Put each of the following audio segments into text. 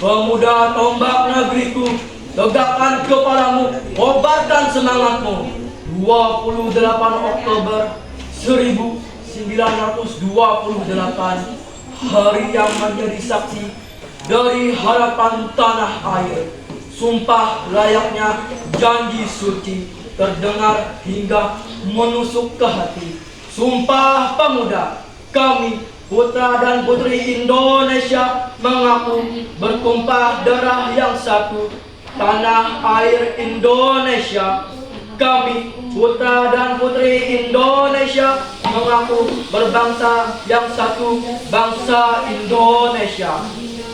Pemuda tombak negeriku, tegakkan kepalamu, kobarkan semangatmu. 28 Oktober 1928, hari yang menjadi saksi dari harapan tanah air. Sumpah layaknya janji suci, terdengar hingga menusuk ke hati. Sumpah pemuda, kami putra dan putri Indonesia mengaku bertumpah darah yang satu, tanah air Indonesia. Kami putra dan putri Indonesia mengaku berbangsa yang satu, bangsa Indonesia.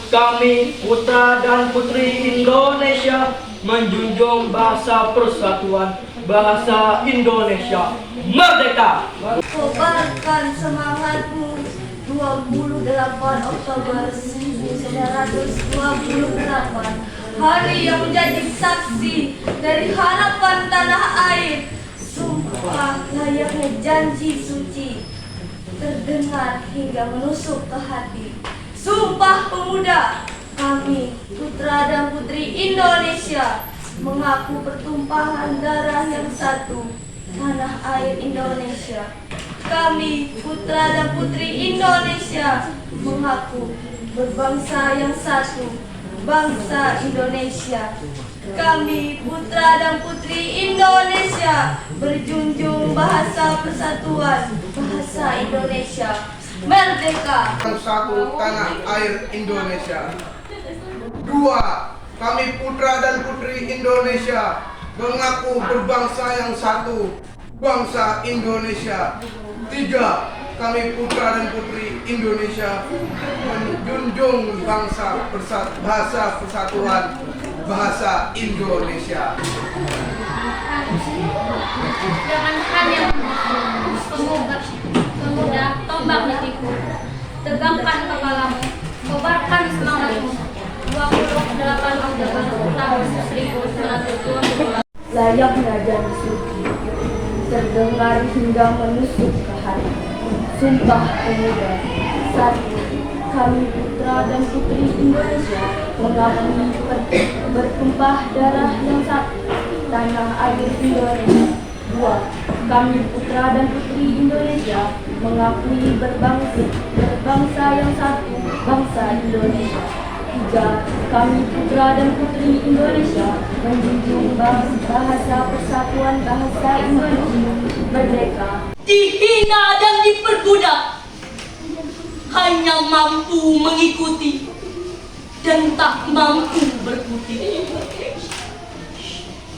Kami putra dan putri Indonesia menjunjung bahasa persatuan, bahasa Indonesia. Merdeka! Kobarkan semangatmu. 28 Oktober 1928, hari yang menjadi saksi dari harapan tanah air. Sumpah layaknya janji suci, terdengar hingga menusuk ke hati. Sumpah pemuda, kami putra dan putri Indonesia mengaku pertumpahan darah yang satu, tanah air Indonesia. Kami putra dan putri Indonesia mengaku berbangsa yang satu, bangsa Indonesia. Kami putra dan putri Indonesia berjunjung bahasa persatuan, bahasa Indonesia. Merdeka! Satu, tanah air Indonesia. 2. Kami putra dan putri Indonesia mengaku berbangsa yang satu, bangsa Indonesia. 3. Kami putra dan putri Indonesia menjunjung bahasa persatuan, bahasa Indonesia. Jangan hanya pemuda tombak negeriku, tegakkan kepalamu, kobarkan semangatmu. 28 Oktober tahun 1928. Layaknya janji suci, terdengar hingga menusuk ke hati. Sumpah pemuda, satu, kami putra dan putri Indonesia mengakui bertumpah darah yang satu, tanah air Indonesia. 2. Kami putra dan putri Indonesia mengakui berbangsa yang satu, bangsa Indonesia. 3. Kami putra dan putri Indonesia menjunjung bahasa persatuan, bahasa Indonesia. Merdeka! Dihina dan diperbudak, hanya mampu mengikuti dan tak mampu berkutik.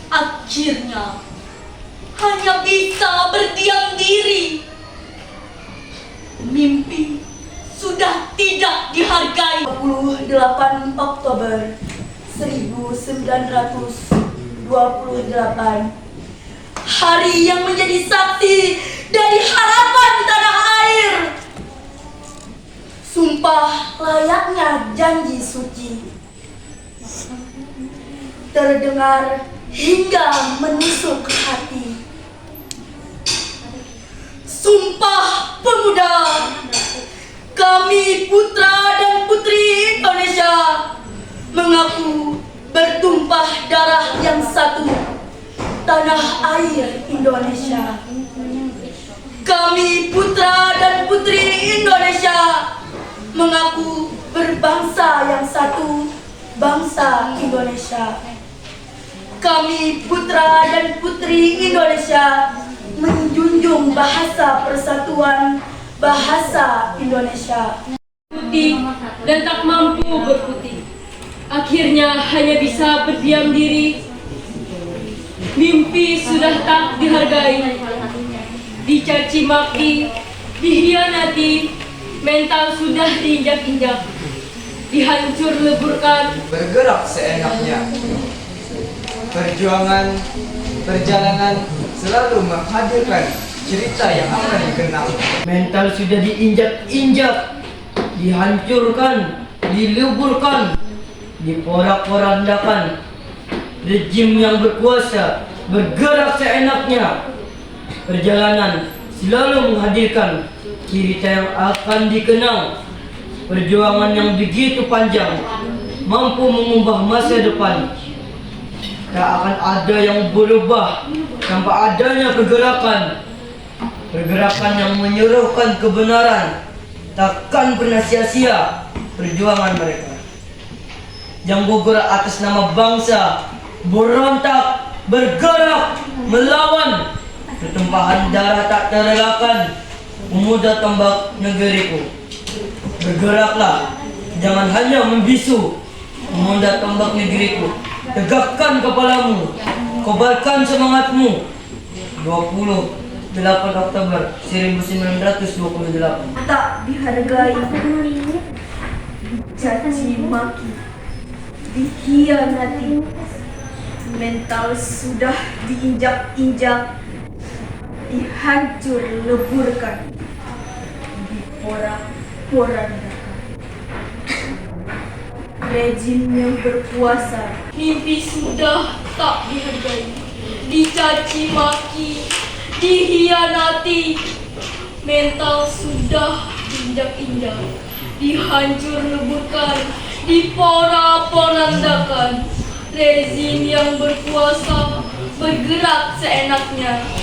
Akhirnya hanya bisa berdiam diri. Mimpi sudah tidak dihargai. 28 Oktober 1928, Hari yang menjadi saksi dari harapan tanah air. sumpah layaknya janji suci, terdengar hingga menusuk ke hati. Sumpah pemuda, kami putra dan putri Indonesia mengaku bertumpah darah yang satu, tanah air Indonesia. Kami putra dan putri Indonesia mengaku berbangsa yang satu, bangsa Indonesia. Kami putra dan putri Indonesia menjunjung bahasa persatuan, bahasa Indonesia. Putih dan tak mampu berkutik, akhirnya hanya bisa berdiam diri. Mimpi sudah tak dihargai, dicaci maki, dihianati, mental sudah diinjak-injak, dihancur leburkan. Bergerak seenaknya. Perjalanan selalu menghadirkan cerita yang akan dikenang. Mental sudah diinjak-injak, dihancurkan, dileburkan, diporak-porandakan. Rejim yang berkuasa bergerak seenaknya. Perjalanan selalu menghadirkan cerita yang akan dikenang. Perjuangan yang begitu panjang mampu mengubah masa depan. Tak akan ada yang berubah tanpa adanya pergerakan. Pergerakan yang menyuruhkan kebenaran takkan pernah sia-sia perjuangan mereka. Yang bergerak atas nama bangsa, berontak, bergerak, melawan. Pertumpahan darah tak terelakkan, pemuda tombak negeriku. Bergeraklah, jangan hanya membisu. Pemuda tombak negeriku, tegakkan kepalamu, kobarkan semangatmu. 28 Oktober 1928. Tak dihargai, dicaci maki, dikhianati, mental sudah diinjak-injak, dihancur leburkan, diporak-porandakan. Rezim yang berkuasa Mimpi sudah tak dihargai, dicaci maki, dikhianati, mental sudah diinjak-injak, dihancur leburkan, diporak-porandakan. Rezim yang berkuasa bergerak seenaknya.